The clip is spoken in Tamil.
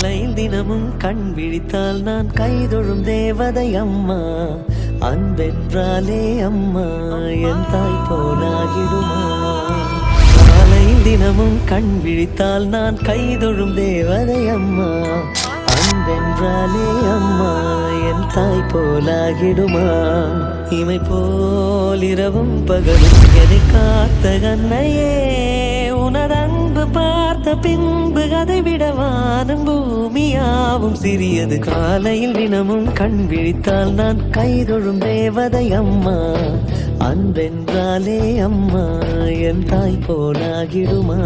காலையில் தினமும் கண் விழித்தால் நான் கைதொழும் தேவதை அம்மா. அன்பென்றாலே அம்மா என் தாய் போலாகிடுமா. காலையில் தினமும் கண் விழித்தால் நான் கைதொழும் தேவதை அம்மா. அன்பென்றாலே அம்மா என் தாய் போலாகிடுமா. இமை போல் இரவும் பகலும் என்னை காத்த கண்ணையே, உனதன்பு பார்த்த பின்பு அதை விட வானம் பூமியாவும் சிறியது. காலையில் தினமும் கண் விழித்தால் நான் கைதொழும் தேவதை அம்மா. அன்பென்றாலே அம்மா என் தாய் போலாகிடுமா.